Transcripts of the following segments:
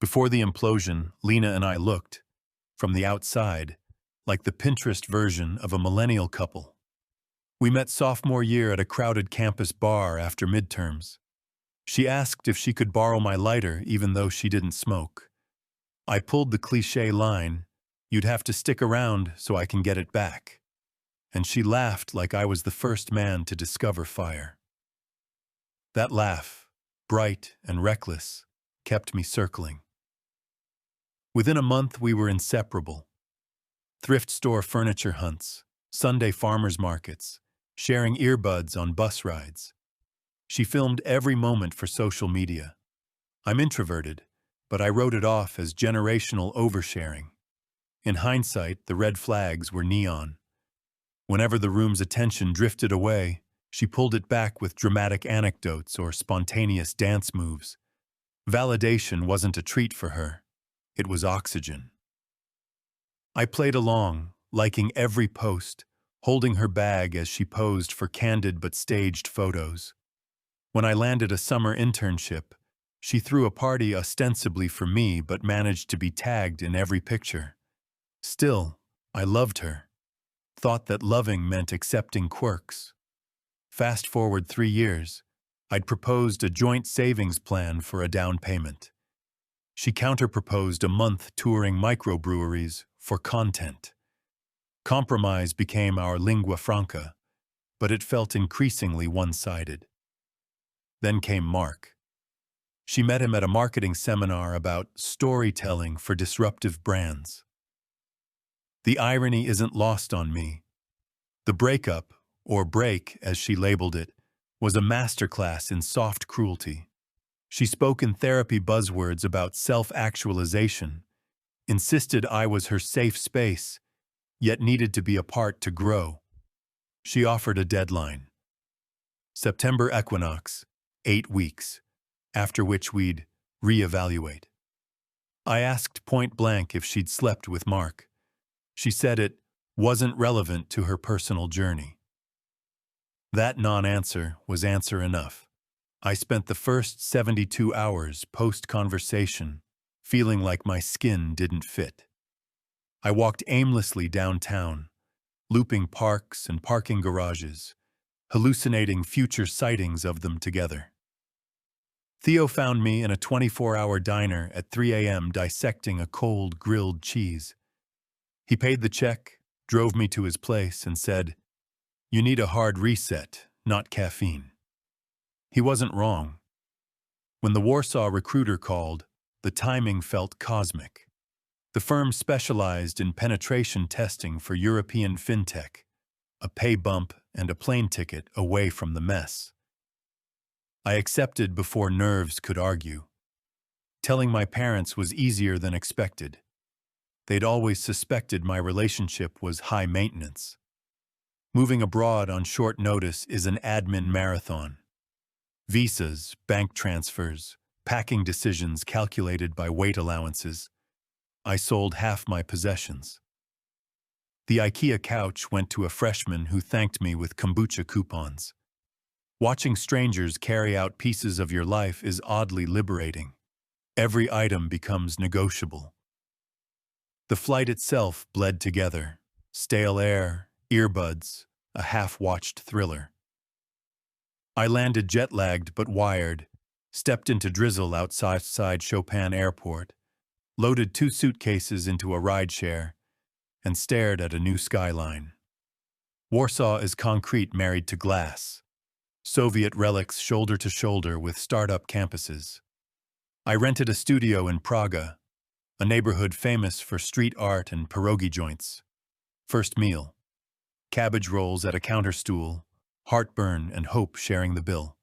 Before the implosion, Lena and I looked, from the outside, like the Pinterest version of a millennial couple. We met sophomore year at a crowded campus bar after midterms. She asked if she could borrow my lighter even though she didn't smoke. I pulled the cliché line, "You'd have to stick around so I can get it back." And she laughed like I was the first man to discover fire. That laugh, bright and reckless, kept me circling. Within a month we were inseparable. Thrift store furniture hunts, Sunday farmers markets, sharing earbuds on bus rides. She filmed every moment for social media. I'm introverted, but I wrote it off as generational oversharing. In hindsight, the red flags were neon. Whenever the room's attention drifted away, she pulled it back with dramatic anecdotes or spontaneous dance moves. Validation wasn't a treat for her. It was oxygen. I played along, liking every post, holding her bag as she posed for candid but staged photos. When I landed a summer internship, she threw a party ostensibly for me but managed to be tagged in every picture. Still, I loved her. Thought that loving meant accepting quirks. Fast forward 3 years, I'd proposed a joint savings plan for a down payment. She counter-proposed a month touring microbreweries for content. Compromise became our lingua franca, but it felt increasingly one-sided. Then came Mark. She met him at a marketing seminar about storytelling for disruptive brands. The irony isn't lost on me. The breakup, or break as she labeled it, was a masterclass in soft cruelty. She spoke in therapy buzzwords about self-actualization, insisted I was her safe space, yet needed to be apart to grow. She offered a deadline. September equinox, 8 weeks, after which we'd reevaluate. I asked point blank if she'd slept with Mark. She said it wasn't relevant to her personal journey. That non-answer was answer enough. I spent the first 72 hours post-conversation feeling like my skin didn't fit. I walked aimlessly downtown, looping parks and parking garages, hallucinating future sightings of them together. Theo found me in a 24-hour diner at 3 a.m. dissecting a cold grilled cheese. He paid the check, drove me to his place, and said, "You need a hard reset, not caffeine." He wasn't wrong. When the Warsaw recruiter called, the timing felt cosmic. The firm specialized in penetration testing for European fintech, a pay bump and a plane ticket away from the mess. I accepted before nerves could argue. Telling my parents was easier than expected. They'd always suspected my relationship was high maintenance. Moving abroad on short notice is an admin marathon. Visas, bank transfers, packing decisions calculated by weight allowances. I sold half my possessions. The IKEA couch went to a freshman who thanked me with kombucha coupons. Watching strangers carry out pieces of your life is oddly liberating. Every item becomes negotiable. The flight itself bled together. Stale air, earbuds, a half-watched thriller. I landed jet-lagged but wired, stepped into drizzle outside Chopin Airport, loaded 2 suitcases into a rideshare, and stared at a new skyline. Warsaw is concrete married to glass. Soviet relics shoulder to shoulder with startup campuses. I rented a studio in Praga, a neighborhood famous for street art and pierogi joints. First meal. Cabbage rolls at a counter stool, heartburn and hope sharing the bill.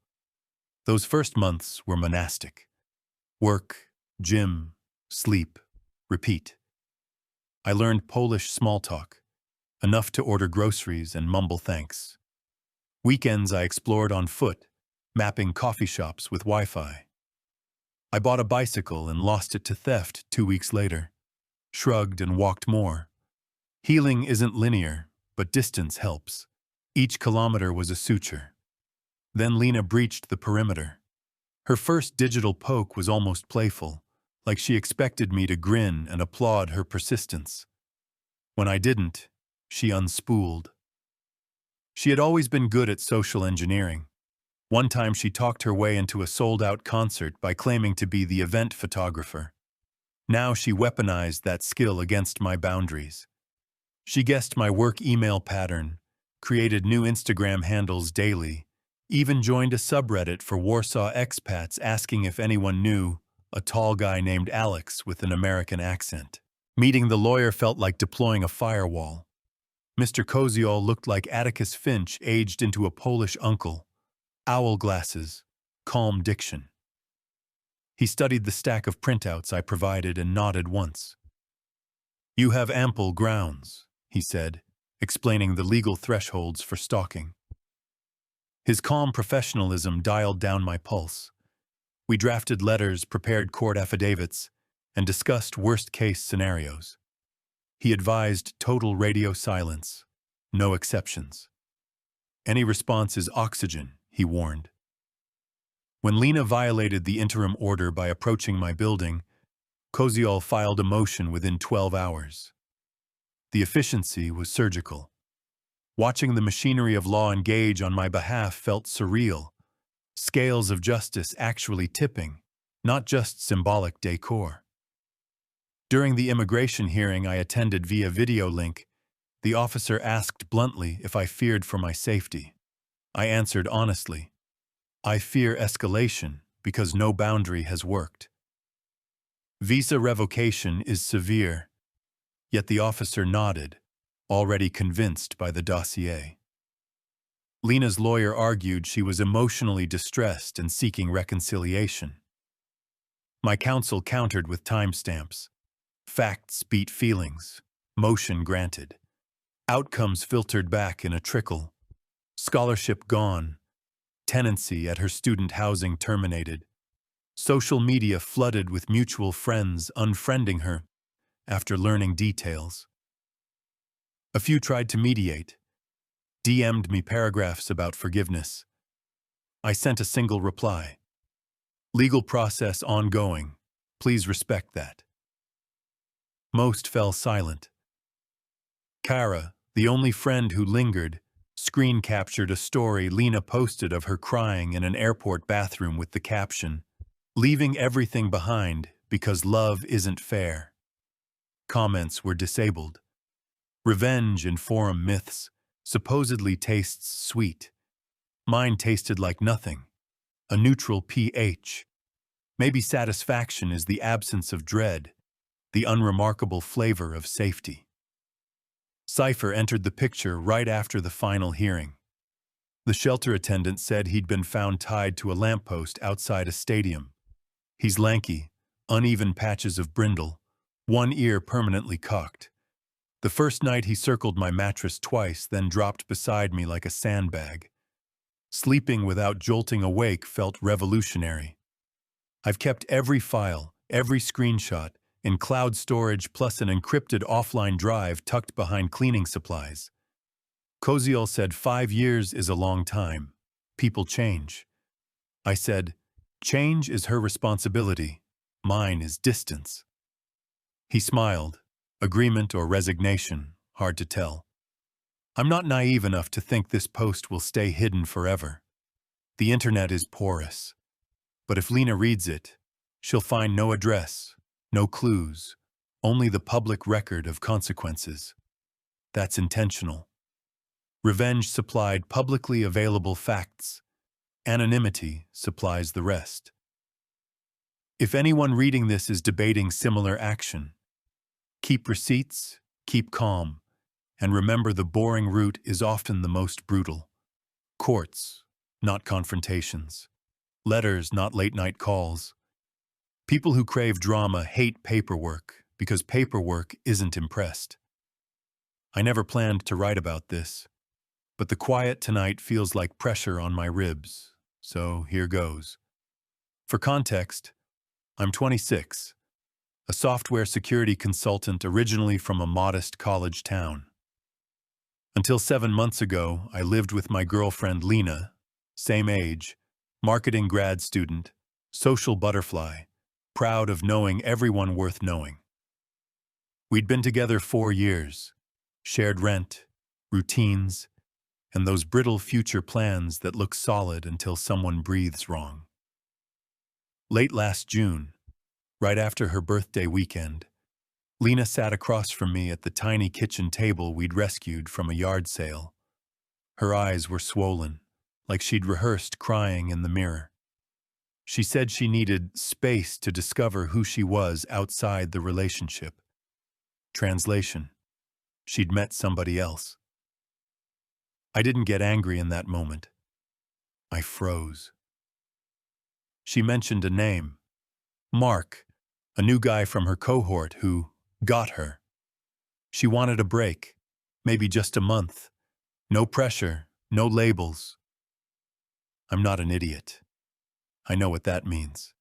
Those first months were monastic. Work, gym, sleep, repeat. I learned Polish small talk, enough to order groceries and mumble thanks. Weekends I explored on foot, mapping coffee shops with Wi-Fi. I bought a bicycle and lost it to theft 2 weeks later. Shrugged and walked more. Healing isn't linear, but distance helps. Each kilometer was a suture. Then Lena breached the perimeter. Her first digital poke was almost playful. like she expected me to grin and applaud her persistence. When I didn't, she unspooled. She had always been good at social engineering. One time she talked her way into a sold-out concert by claiming to be the event photographer. Now she weaponized that skill against my boundaries. She guessed my work email pattern, created new Instagram handles daily, even joined a subreddit for Warsaw expats asking if anyone knew a tall guy named Alex with an American accent. Meeting the lawyer felt like deploying a firewall. Mr. Koziol looked like Atticus Finch aged into a Polish uncle. Owl glasses, calm diction. He studied the stack of printouts I provided and nodded once. "You have ample grounds," he said, explaining the legal thresholds for stalking. His calm professionalism dialed down my pulse. We drafted letters, prepared court affidavits, and discussed worst-case scenarios. He advised total radio silence, no exceptions. "Any response is oxygen," he warned. When Lena violated the interim order by approaching my building, Koziol filed a motion within 12 hours. The efficiency was surgical. Watching the machinery of law engage on my behalf felt surreal. Scales of justice actually tipping, not just symbolic decor. During the immigration hearing I attended via video link, the officer asked bluntly if I feared for my safety. I answered honestly, "I fear escalation because no boundary has worked." Visa revocation is severe, yet the officer nodded, already convinced by the dossier. Lena's lawyer argued she was emotionally distressed and seeking reconciliation. My counsel countered with timestamps. Facts beat feelings. Motion granted. Outcomes filtered back in a trickle. Scholarship gone. Tenancy at her student housing terminated. Social media flooded with mutual friends unfriending her after learning details. A few tried to mediate, DM'd me paragraphs about forgiveness. I sent a single reply. "Legal process ongoing. Please respect that." Most fell silent. Kara, the only friend who lingered, screen captured a story Lena posted of her crying in an airport bathroom with the caption, "Leaving everything behind because love isn't fair." Comments were disabled. Revenge in forum myths supposedly tastes sweet. Mine tasted like nothing. A neutral pH. Maybe satisfaction is the absence of dread, the unremarkable flavor of safety. Cypher entered the picture right after the final hearing. The shelter attendant said he'd been found tied to a lamppost outside a stadium. He's lanky, uneven patches of brindle, one ear permanently cocked. The first night he circled my mattress twice, then dropped beside me like a sandbag. Sleeping without jolting awake felt revolutionary. I've kept every file, every screenshot, in cloud storage plus an encrypted offline drive tucked behind cleaning supplies. Koziol said 5 years is a long time. People change. I said, change is her responsibility. Mine is distance. He smiled. Agreement or resignation, hard to tell. I'm not naive enough to think this post will stay hidden forever. The internet is porous. But if Lena reads it, she'll find no address, no clues, only the public record of consequences. That's intentional. Revenge supplied publicly available facts. Anonymity supplies the rest. If anyone reading this is debating similar action, keep receipts, keep calm, and remember the boring route is often the most brutal. Courts, not confrontations. Letters, not late-night calls. People who crave drama hate paperwork because paperwork isn't impressed. I never planned to write about this, but the quiet tonight feels like pressure on my ribs, so here goes. For context, I'm 26, a software security consultant originally from a modest college town. Until 7 months ago, I lived with my girlfriend Lena, same age, marketing grad student, social butterfly, proud of knowing everyone worth knowing. We'd been together 4 years, shared rent, routines, and those brittle future plans that look solid until someone breathes wrong. Late last June, right after her birthday weekend, Lena sat across from me at the tiny kitchen table we'd rescued from a yard sale. Her eyes were swollen, like she'd rehearsed crying in the mirror. She said she needed space to discover who she was outside the relationship. Translation: she'd met somebody else. I didn't get angry in that moment. I froze. She mentioned a name, Mark, a new guy from her cohort who got her. She wanted a break, maybe just a month. No pressure, no labels. I'm not an idiot. I know what that means.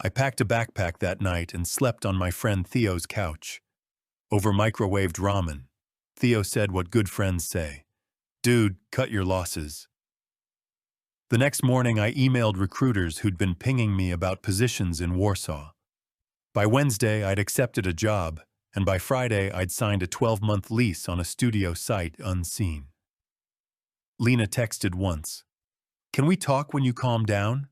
I packed a backpack that night and slept on my friend Theo's couch. Over microwaved ramen, Theo said what good friends say: "Dude, cut your losses." The next morning I emailed recruiters who'd been pinging me about positions in Warsaw. By Wednesday I'd accepted a job, and by Friday I'd signed a 12-month lease on a studio site unseen. Lena texted once, "Can we talk when you calm down?"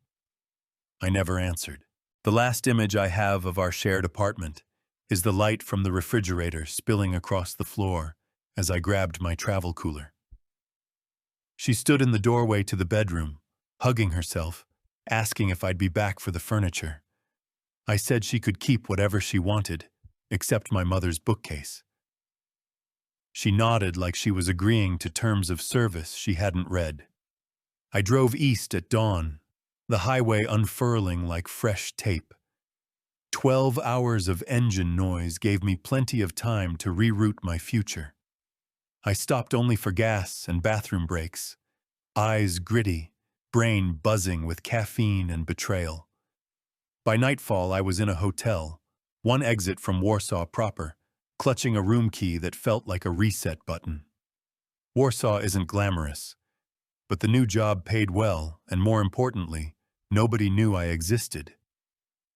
I never answered. The last image I have of our shared apartment is the light from the refrigerator spilling across the floor as I grabbed my travel cooler. She stood in the doorway to the bedroom, hugging herself, asking if I'd be back for the furniture. I said she could keep whatever she wanted, except my mother's bookcase. She nodded like she was agreeing to terms of service she hadn't read. I drove east at dawn, the highway unfurling like fresh tape. 12 hours of engine noise gave me plenty of time to reroute my future. I stopped only for gas and bathroom breaks, eyes gritty, brain buzzing with caffeine and betrayal. By nightfall I was in a hotel, one exit from Warsaw proper, clutching a room key that felt like a reset button. Warsaw isn't glamorous, but the new job paid well, and more importantly, nobody knew I existed.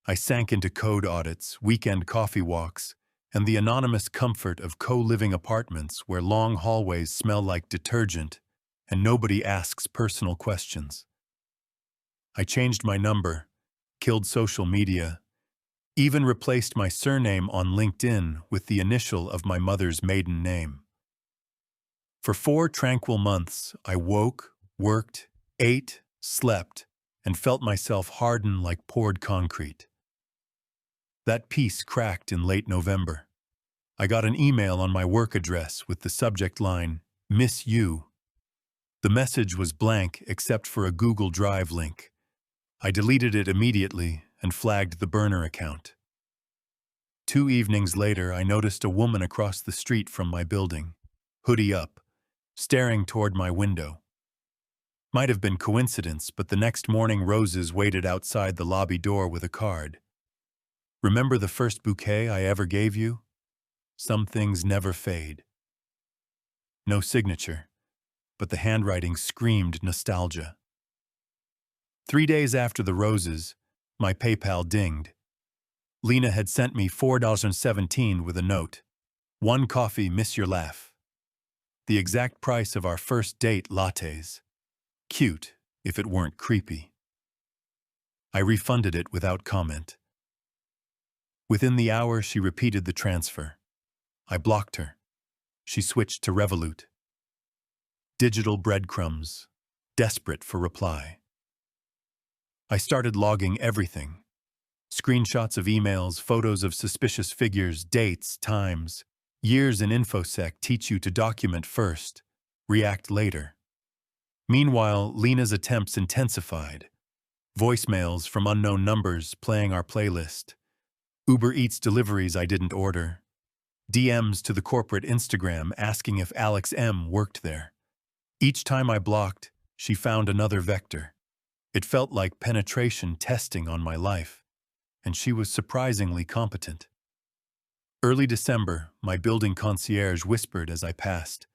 I sank into code audits, weekend coffee walks, and the anonymous comfort of co-living apartments where long hallways smell like detergent and nobody asks personal questions. I changed my number, killed social media, even replaced my surname on LinkedIn with the initial of my mother's maiden name. For 4 tranquil months, I woke, worked, ate, slept, and felt myself harden like poured concrete. That peace cracked in late November. I got an email on my work address with the subject line, "Miss You." The message was blank except for a Google Drive link. I deleted it immediately and flagged the burner account. 2 evenings later, I noticed a woman across the street from my building, hoodie up, staring toward my window. Might have been coincidence, but the next morning roses waited outside the lobby door with a card. "Remember the first bouquet I ever gave you? Some things never fade." No signature, but the handwriting screamed nostalgia. 3 days after the roses, my PayPal dinged. Lena had sent me $4.17 with a note. "One coffee, miss your laugh." The exact price of our first date lattes. Cute, if it weren't creepy. I refunded it without comment. Within the hour, she repeated the transfer. I blocked her. She switched to Revolut. Digital breadcrumbs, desperate for reply. I started logging everything. Screenshots of emails, photos of suspicious figures, dates, times. Years in InfoSec teach you to document first, react later. Meanwhile, Lena's attempts intensified. Voicemails from unknown numbers playing our playlist. Uber Eats deliveries I didn't order. DMs to the corporate Instagram asking if Alex M. worked there. Each time I blocked, she found another vector. It felt like penetration testing on my life, and she was surprisingly competent. Early December, my building concierge whispered as I passed,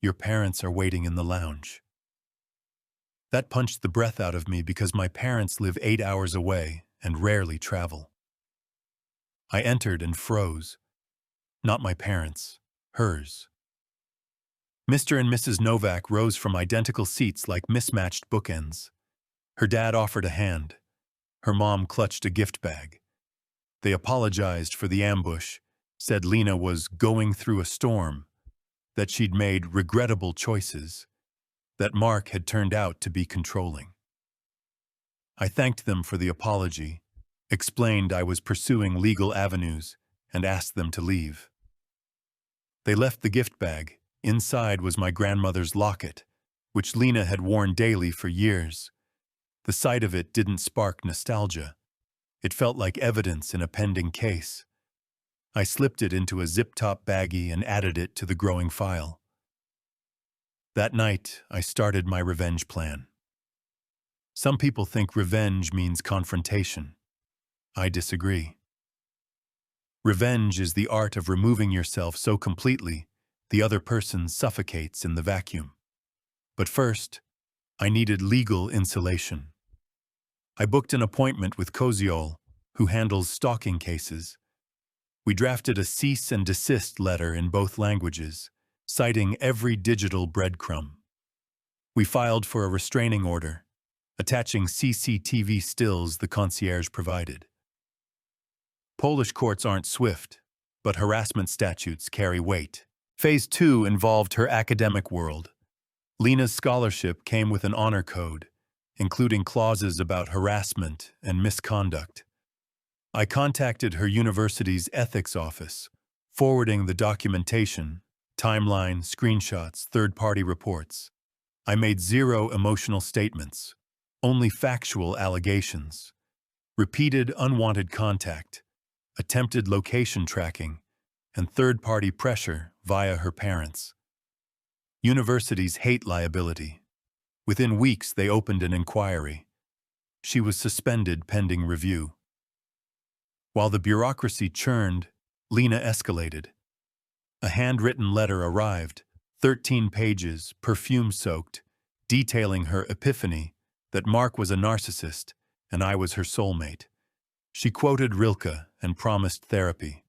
"Your parents are waiting in the lounge." That punched the breath out of me because my parents live 8 hours away, and rarely travel. I entered and froze. Not my parents, hers. Mr. and Mrs. Novak rose from identical seats like mismatched bookends. Her dad offered a hand. Her mom clutched a gift bag. They apologized for the ambush, said Lena was going through a storm, that she'd made regrettable choices, that Mark had turned out to be controlling. I thanked them for the apology, explained I was pursuing legal avenues, and asked them to leave. They left the gift bag. Inside was my grandmother's locket, which Lena had worn daily for years. The sight of it didn't spark nostalgia. It felt like evidence in a pending case. I slipped it into a zip-top baggie and added it to the growing file. That night, I started my revenge plan. Some people think revenge means confrontation. I disagree. Revenge is the art of removing yourself so completely the other person suffocates in the vacuum. But first, I needed legal insulation. I booked an appointment with Koziol, who handles stalking cases. We drafted a cease and desist letter in both languages, citing every digital breadcrumb. We filed for a restraining order, attaching CCTV stills the concierge provided. Polish courts aren't swift, but harassment statutes carry weight. Phase 2 involved her academic world. Lena's scholarship came with an honor code, including clauses about harassment and misconduct. I contacted her university's ethics office, forwarding the documentation, timeline, screenshots, third-party reports. I made 0 emotional statements, only factual allegations, repeated unwanted contact, attempted location tracking, and third-party pressure via her parents. Universities hate liability. Within weeks, they opened an inquiry. She was suspended pending review. While the bureaucracy churned, Lena escalated. A handwritten letter arrived, 13 pages, perfume-soaked, detailing her epiphany that Mark was a narcissist and I was her soulmate. She quoted Rilke and promised therapy.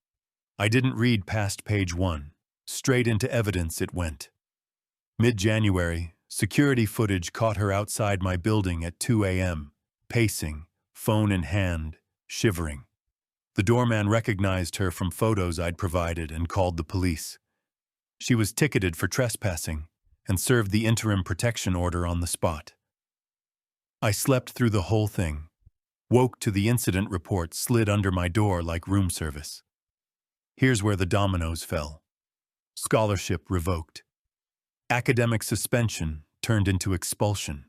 I didn't read past page 1. Straight into evidence it went. Mid-January, security footage caught her outside my building at 2 a.m., pacing, phone in hand, shivering. The doorman recognized her from photos I'd provided and called the police. She was ticketed for trespassing and served the interim protection order on the spot. I slept through the whole thing, woke to the incident report slid under my door like room service. Here's where the dominoes fell. Scholarship revoked. Academic suspension turned into expulsion.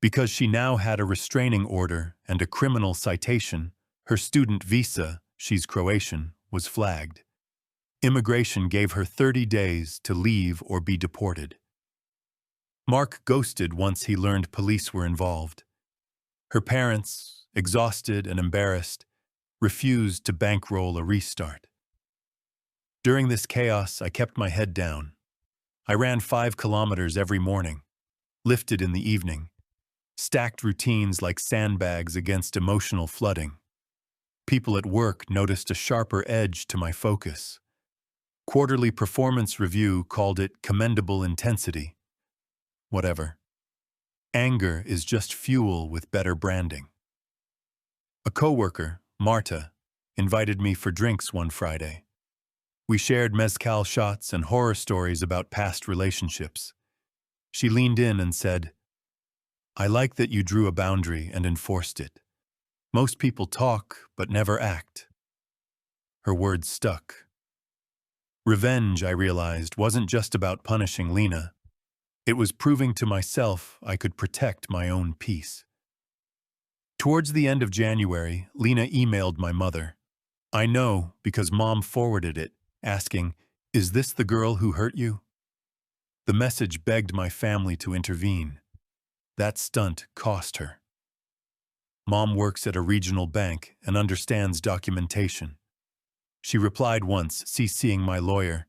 Because she now had a restraining order and a criminal citation, her student visa, she's Croatian, was flagged. Immigration gave her 30 days to leave or be deported. Mark ghosted once he learned police were involved. Her parents, exhausted and embarrassed, refused to bankroll a restart. During this chaos, I kept my head down. I ran 5 kilometers every morning, lifted in the evening, stacked routines like sandbags against emotional flooding. People at work noticed a sharper edge to my focus. Quarterly performance review called it commendable intensity. Whatever. Anger is just fuel with better branding. A coworker, Marta, invited me for drinks one Friday. We shared mezcal shots and horror stories about past relationships. She leaned in and said, "I like that you drew a boundary and enforced it. Most people talk but never act." Her words stuck. Revenge, I realized, wasn't just about punishing Lena. It was proving to myself I could protect my own peace. Towards the end of January, Lena emailed my mother. I know because Mom forwarded it, asking, "Is this the girl who hurt you?" The message begged my family to intervene. That stunt cost her. Mom works at a regional bank and understands documentation. She replied once, CCing my lawyer,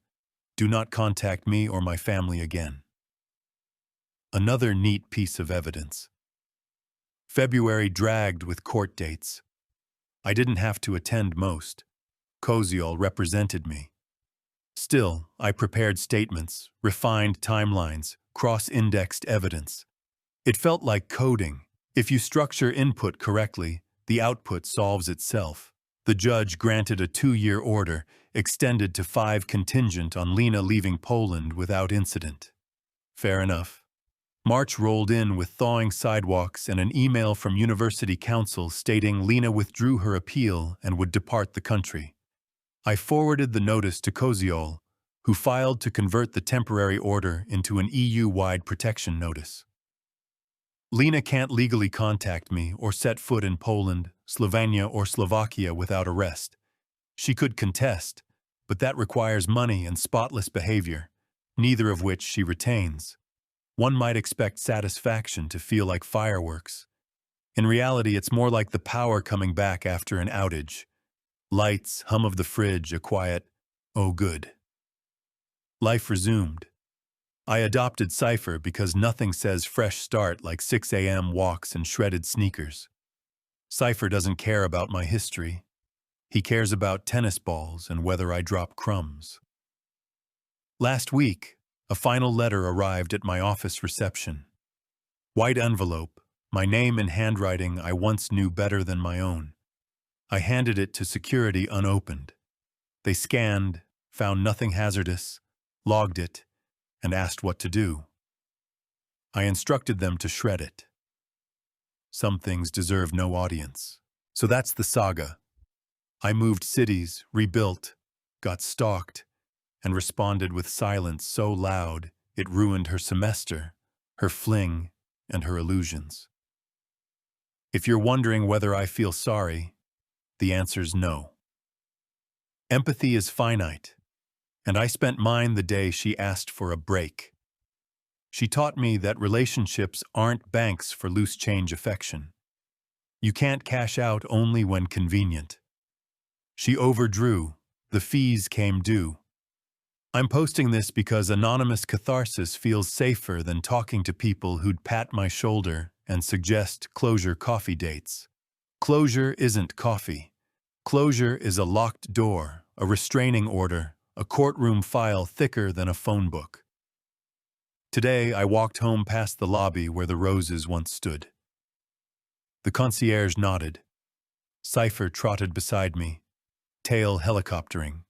"Do not contact me or my family again." Another neat piece of evidence. February dragged with court dates. I didn't have to attend most. Koziol represented me. Still, I prepared statements, refined timelines, cross-indexed evidence. It felt like coding. If you structure input correctly, the output solves itself. The judge granted a 2-year order, extended to 5 contingent on Lena leaving Poland without incident. Fair enough. March rolled in with thawing sidewalks and an email from University Council stating Lena withdrew her appeal and would depart the country. I forwarded the notice to Koziol, who filed to convert the temporary order into an EU-wide protection notice. Lena can't legally contact me or set foot in Poland, Slovenia, or Slovakia without arrest. She could contest, but that requires money and spotless behavior, neither of which she retains. One might expect satisfaction to feel like fireworks. In reality, it's more like the power coming back after an outage. Lights, hum of the fridge, a quiet, "Oh good." Life resumed. I adopted Cypher because nothing says fresh start like 6 a.m. walks and shredded sneakers. Cypher doesn't care about my history. He cares about tennis balls and whether I drop crumbs. Last week, a final letter arrived at my office reception. White envelope, my name in handwriting I once knew better than my own. I handed it to security unopened. They scanned, found nothing hazardous, logged it, and asked what to do. I instructed them to shred it. Some things deserve no audience. So that's the saga. I moved cities, rebuilt, got stalked, and responded with silence so loud it ruined her semester, her fling, and her illusions. If you're wondering whether I feel sorry, the answer's no. Empathy is finite, and I spent mine the day she asked for a break. She taught me that relationships aren't banks for loose change affection. You can't cash out only when convenient. She overdrew, the fees came due. I'm posting this because anonymous catharsis feels safer than talking to people who'd pat my shoulder and suggest closure coffee dates. Closure isn't coffee. Closure is a locked door, a restraining order, a courtroom file thicker than a phone book. Today, I walked home past the lobby where the roses once stood. The concierge nodded. Cypher trotted beside me, tail helicoptering.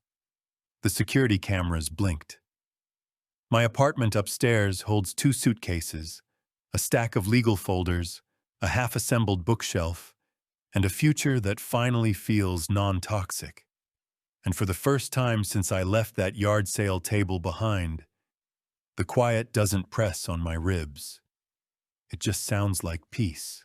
The security cameras blinked. My apartment upstairs holds 2 suitcases, a stack of legal folders, a half-assembled bookshelf, and a future that finally feels non-toxic. And for the first time since I left that yard sale table behind, the quiet doesn't press on my ribs. It just sounds like peace.